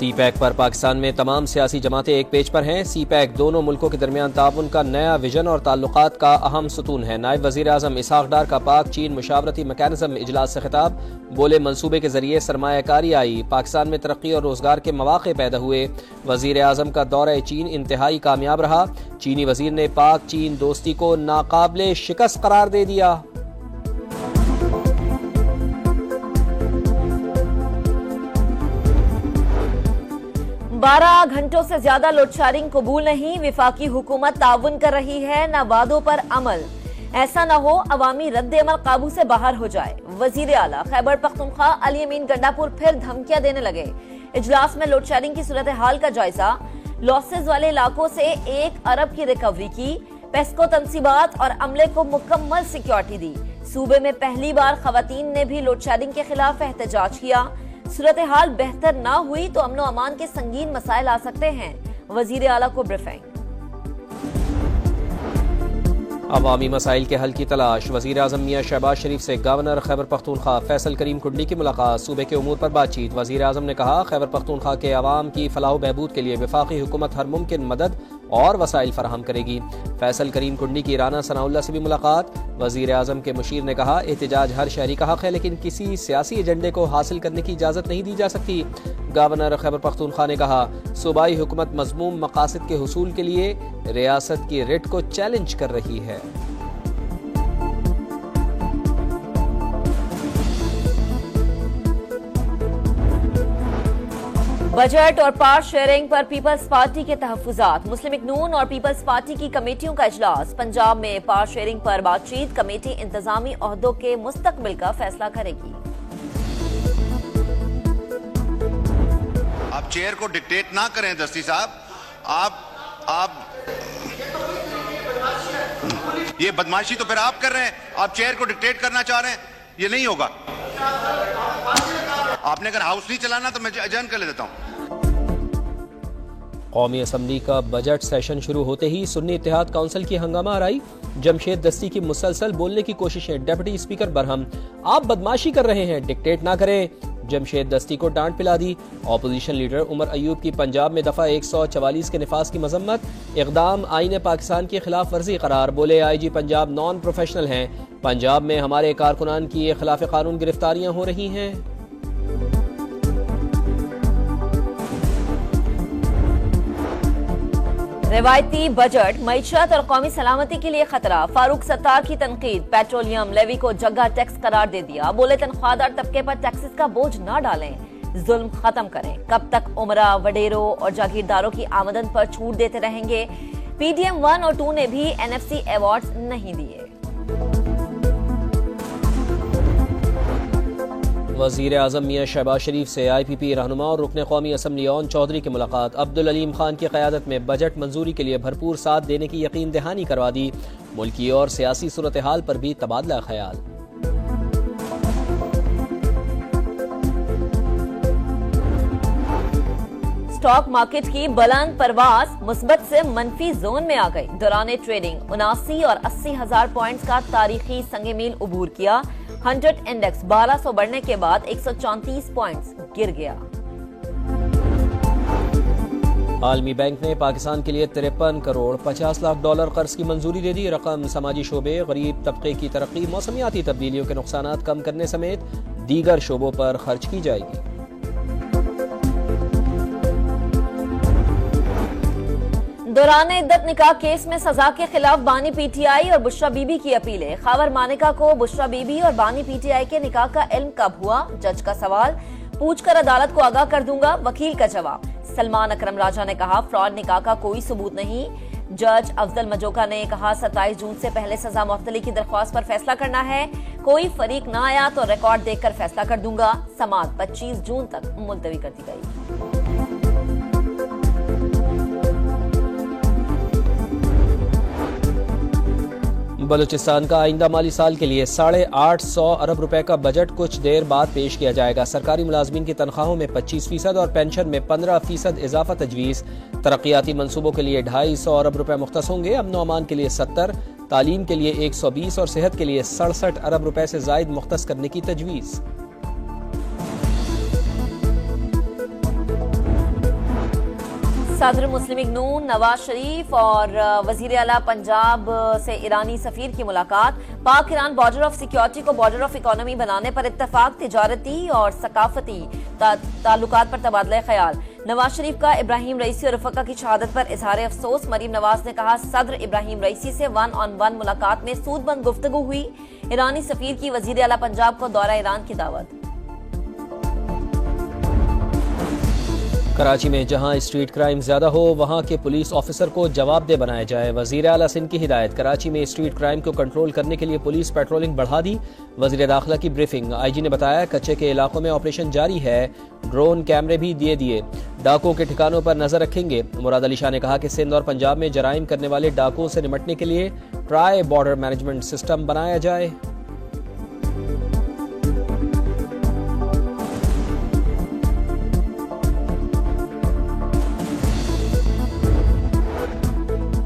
सी pack पर पाकिस्तान में तमाम सियासी जमातें एक पेज पर हैं। सी पैक दोनों मुल्कों के दरमियान ताउन का नया विजन और ताल्लुकात का अहम सतून है। नायब वज़ीर आज़म इसहाक डार का पाक चीन मुशावरती मैकेनिज्म इजलास से खिताब। बोले मंसूबे के जरिए सरमायाकारी आई, पाकिस्तान में तरक्की और रोजगार के मौके पैदा हुए। वज़ीर आज़म का दौरा चीन इंतहाई कामयाब रहा। चीनी वज़ीर ने पाक चीन दोस्ती को नाकाबिले शिकस्त करार दे दिया। 12 घंटों से ज्यादा लोड शेडिंग कबूल नहीं, विफाकी हुकूमत ताउन कर रही है न वादों पर अमल। ऐसा न हो अवामी रद्द-ए-अमल काबू से बाहर हो जाए। वजीर आला खैबर पख्तूनख्वा अली अमीन गंडापुर फिर धमकियां देने लगे। इजलास में लोड शेडिंग की सूरत हाल का जायजा, लॉसेज वाले इलाकों से 1 अरब की रिकवरी की, पेस्को तंसीबात और अमले को मुकम्मल सिक्योरिटी दी। सूबे में पहली बार खवातीन ने भी लोड शेडिंग के खिलाफ एहतजाज किया। सूरत हाल बेहतर ना हुई तो अमन अमान के संगीन मसाइल आ सकते हैं। वजीर आला को ब्रीफिंग। अवामी मसाइल के हल की तलाश। वज़ीर आज़म मियां शहबाज शरीफ से गवर्नर खैबर पख्तूनख्वा फैसल करीम कुंडली की मुलाकात। सूबे के उमूर पर बातचीत। वज़ीर आज़म ने कहा, खैबर पख्तूनख्वा के अवाम की फलाह बहबूद के लिए वफाकी हुकूमत हर मुमकिन मदद और वसाइल फराहम करेगी। फैसल करीम कुंडली की राना सनाउल्लाह से भी मुलाकात। वज़ीर आज़म के मुशीर ने कहा, एहतजाज हर शहरी का हक है, लेकिन किसी सियासी एजेंडे को हासिल करने की इजाज़त नहीं दी जा सकती। गवर्नर खैबर पख्तूनख्वा ने कहा, सूबाई हुकूमत मज़मूम मकासद के हुसूल के लिए रियासत की रिट को चैलेंज कर रही है। बजट और पावर शेयरिंग पर पीपल्स पार्टी के तहफ्फुज़ात। मुस्लिम लीग नून और पीपल्स पार्टी की कमेटियों का इजलास। पंजाब में पावर शेयरिंग पर बातचीत। कमेटी इंतजामी ओहदों के मुस्तकबिल का फैसला करेगी। आप चेयर को डिक्टेट ना करें दस्ती साहब। आप ये बदमाशी तो फिर आप कर रहे हैं। आप चेयर को डिक्टेट करना चाह रहे हैं, ये नहीं होगा। आपने अगर हाउस नहीं चलाना तो मैं अजन कर देता हूं। कौमी असम्बली का बजट सेशन शुरू होते ही सुन्नी इत्तेहाद काउंसिल की हंगामा आराई। जमशेद दस्ती की मुसलसल बोलने की कोशिशें। डिप्टी स्पीकर बरहम, आप बदमाशी कर रहे हैं, डिक्टेट ना करें। जमशेद दस्ती को डांट पिला दी। ऑपोजिशन लीडर उमर अयूब की पंजाब में दफा 144 के निफाज की मजम्मत। इकदाम आईन पाकिस्तान की खिलाफ वर्जी करार। बोले आईजी पंजाब नॉन प्रोफेशनल हैं। पंजाब में हमारे कारकुनान की खिलाफ कानून गिरफ्तारियां हो रही हैं। रिवायती बजट मईशत और कौमी सलामती के लिए खतरा। फारूक सत्तार की तनकीद। पेट्रोलियम लेवी को जगह टैक्स करार दे दिया। बोले तनख्वाहदार तबके पर टैक्सेस का बोझ न डालें, जुल्म खत्म करें। कब तक उमरा, वडेरों और जागीरदारों की आमदन पर छूट देते रहेंगे। पीडीएम 1 और 2 ने भी एनएफसी अवार्ड्स नहीं दिए। वज़ीर आज़म मियां शहबाज शरीफ से IPP रहनुमा और रुकन कौमी असम्बली ओन चौधरी की मुलाकात। अब्दुल अलीम खान की क़यादत में बजट मंजूरी के लिए भरपूर साथ देने की यकीन दहानी करवा दी। मुल्की और सियासी सूरत हाल पर भी तबादला ख्याल। स्टॉक मार्केट की बुलंद परवाज मुस्बत से मनफी जोन में आ गई। दौरान ट्रेडिंग 79 और 80 हजार पॉइंट्स का तारीखी संगे मील उबूर किया। 100 इंडेक्स 1200 बढ़ने के बाद 134 पॉइंट्स गिर गया। आलमी बैंक ने पाकिस्तान के लिए 53 करोड़ 50 लाख डॉलर कर्ज की मंजूरी दे दी। रकम समाजी शोबे, गरीब तबके की तरक्की, मौसमियाती तब्दीलियों के नुकसानात कम करने समेत दीगर शोबों पर खर्च की जाएगी। दौरान इद्दत निकाह केस में सजा के खिलाफ बानी PTI और बुशरा बीबी की अपीलें। खावर मानिका को बुशरा बीबी और बानी PTI के निकाह का इल्म कब हुआ, जज का सवाल। पूछकर अदालत को आगाह कर दूंगा, वकील का जवाब। सलमान अकरम राजा ने कहा, फ्रॉड निकाह का कोई सबूत नहीं। जज अफजल मजोका ने कहा, 27 जून से पहले सजा मुअत्तली की दरख्वास्त पर फैसला करना है। कोई फरीक ना आया तो रिकॉर्ड देखकर फैसला कर दूंगा। समाअत 25 जून तक मुलतवी कर दी गई। बलूचिस्तान का आइंदा माली साल के लिए 850 अरब रुपए का बजट कुछ देर बाद पेश किया जाएगा। सरकारी मुलाजमीन की तनख्वाहों में 25% और पेंशन में 15% इजाफा तजवीज़। तरक्याती मंसूबों के लिए 250 अरब रुपए मुख्तस होंगे। अमन व अमान के लिए 70, तालीम के लिए 120 और सेहत के लिए 67 अरब रुपए से जायद मुख्तस करने की तजवीज़। सदर मुस्लिम लीग नून नवाज शरीफ और वजीर आला पंजाब से ईरानी सफीर की मुलाकात। पाक ईरान बॉर्डर ऑफ सिक्योरिटी को बॉर्डर ऑफ इकोनॉमी बनाने पर इत्तफाक। तिजारती और सकाफती ताल्लुकात पर तबादला ख्याल। नवाज शरीफ का इब्राहिम रईसी और रफका की शहादत पर इजहार अफसोस। मरीम नवाज ने कहा, सदर इब्राहिम रईसी से 1-on-1 मुलाकात में सूदबंद गुफ्तगू हुई। ईरानी सफीर की वजीर आला पंजाब को दौरा ईरान की दावत। कराची में जहां स्ट्रीट क्राइम ज्यादा हो वहां के पुलिस ऑफिसर को जवाबदेह बनाया जाए। वजीर आला सिंध की हिदायत। कराची में स्ट्रीट क्राइम को कंट्रोल करने के लिए पुलिस पेट्रोलिंग बढ़ा दी। वजीर दाखिला की ब्रीफिंग। आईजी ने बताया, कच्चे के इलाकों में ऑपरेशन जारी है, ड्रोन कैमरे भी दिए। डाकुओं के ठिकानों पर नजर रखेंगे। मुराद अली शाह ने कहा कि सिंध और पंजाब में जराइम करने वाले डाकुओं से निपटने के लिए ट्राई बॉर्डर मैनेजमेंट सिस्टम बनाया जाए।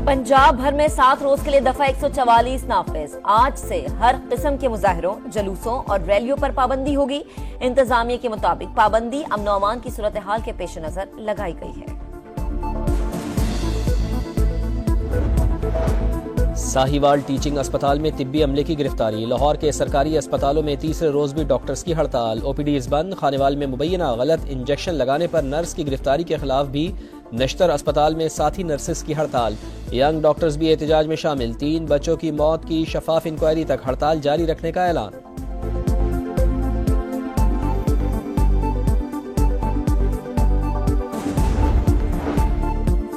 पंजाब भर में 7 रोज के लिए दफा 144 नाफिज। आज से हर किस्म के मुजाहिरों, जलूसों और रैलियों पर पाबंदी होगी। इंतजामिया के मुताबिक पाबंदी अमन और अमान की सूरत हाल के पेश नजर लगाई गई है। साहिवाल टीचिंग अस्पताल में तिब्बी अमले की गिरफ्तारी। लाहौर के सरकारी अस्पतालों में तीसरे रोज भी डॉक्टर्स की हड़ताल। ओपीडीज बंद। खानेवाल में मुबैना गलत इंजेक्शन लगाने पर नर्स की गिरफ्तारी के खिलाफ भी नश्तर अस्पताल में साथी नर्सेस की हड़ताल। यंग डॉक्टर्स भी एहतजाज में शामिल। 3 बच्चों की मौत की शफाफ इंक्वायरी तक हड़ताल जारी रखने का ऐलान।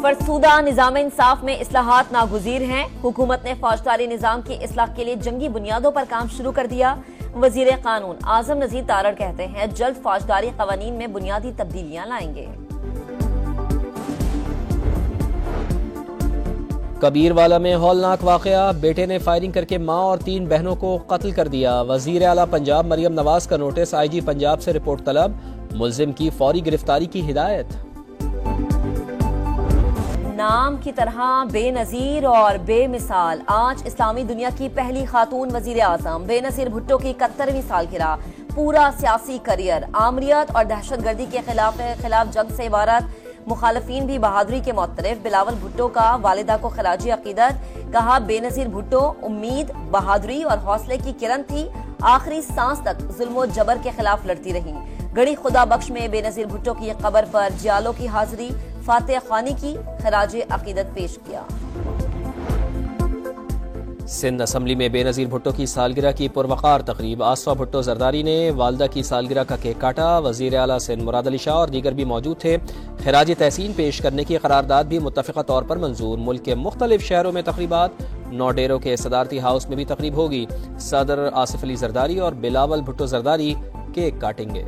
फरसूदा निजाम इंसाफ में इस्लाहात नागुजीर हैं। हुकूमत ने फौजदारी निजाम की इस्लाह के लिए जंगी बुनियादों पर काम शुरू कर दिया। वजीर कानून आजम नजीर तारड़ कहते हैं, जल्द फौजदारी कवानीन में बुनियादी तब्दीलियां लाएंगे। कबीरवाला में हौलनाक वाकया। बेटे ने फायरिंग करके मां और 3 बहनों को कत्ल कर दिया। वजीर आला पंजाब मरियम नवाज का नोटिस। आईजी पंजाब से रिपोर्ट तलब। मुलजिम की फौरी गिरफ्तारी की हिदायत। नाम की तरह बेनजीर और बेमिसाल। आज इस्लामी दुनिया की पहली खातून वजीर आजम। बेनजीर भुट्टो की 71वीं सालगिरह। पूरा सियासी करियर आमरियत और दहशतगर्दी के खिलाफ जंग से इबारत। मुखालफीन भी बहादुरी के मुतरफ। बिलावल भुट्टो का वालिदा को खराजी अकीदत। कहा, बेनजीर भुट्टो उम्मीद, बहादुरी और हौसले की किरण थी। आखिरी सांस तक जुल्म और जबर के खिलाफ लड़ती रही। गढ़ी खुदा बख्श में बेनजीर भुट्टो की कब्र पर जियालों की हाजिरी। फातेह खानी की खराजी अकीदत पेश किया। सिंध असम्बली में बेनजीर भुट्टो की सालगिरह की पुरवकार तकरीब। आसफा भुट्टो जरदारी ने वालदा की सालगिरह का केक काटा। वजीर आला सिंध मुराद अली शाह और दीगर भी मौजूद थे। खराज तहसीन पेश करने की करारदाद भी मुत्तफ़िक़ा तौर पर मंजूर। मुल्क के मुख्तलिफ शहरों में तकरीबात। नौडेरों के सदारती हाउस में भी तकरीब होगी। सदर आसिफ अली जरदारी और बिलावल भुट्टो जरदारी केक काटेंगे।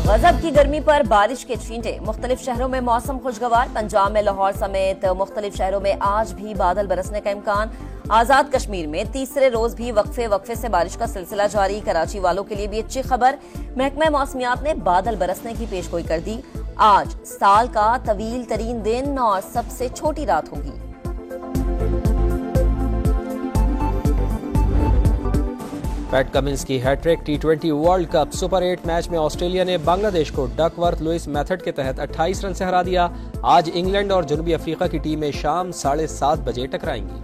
गजब की गर्मी पर बारिश के छींटे। मुख्तलिफ शहरों में मौसम खुशगवार। पंजाब में लाहौर समेत मुख्तलिफ शहरों में आज भी बादल बरसने का इम्कान। आजाद कश्मीर में तीसरे रोज भी वक्फे से बारिश का सिलसिला जारी। कराची वालों के लिए भी अच्छी खबर। महकमा मौसमियात ने बादल बरसने की पेशगोई कर दी। आज साल का तवील तरीन दिन और सबसे छोटी रात होगी। पैट कमिंस की hattrick. T20 World Cup Super 8 match में ऑस्ट्रेलिया ने बांग्लादेश को डकवर्थ लुइस मेथड के तहत 28 रन से हरा दिया। आज इंग्लैंड और जनूबी अफ्रीका की टीमें शाम 7:30 बजे टकराएंगी।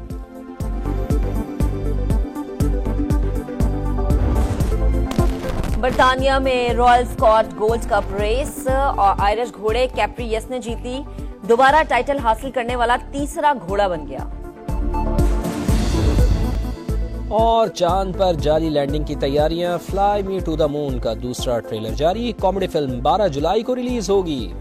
बर्तानिया में Royal Scot Gold Cup race और आयरिश घोड़े कैप्रियस ने जीत ली। दोबारा टाइटल हासिल करने वाला तीसरा घोड़ा बन गया। और चांद पर जाली लैंडिंग की तैयारियां। Fly Me to the Moon का दूसरा ट्रेलर जारी। कॉमेडी फिल्म 12 जुलाई को रिलीज होगी।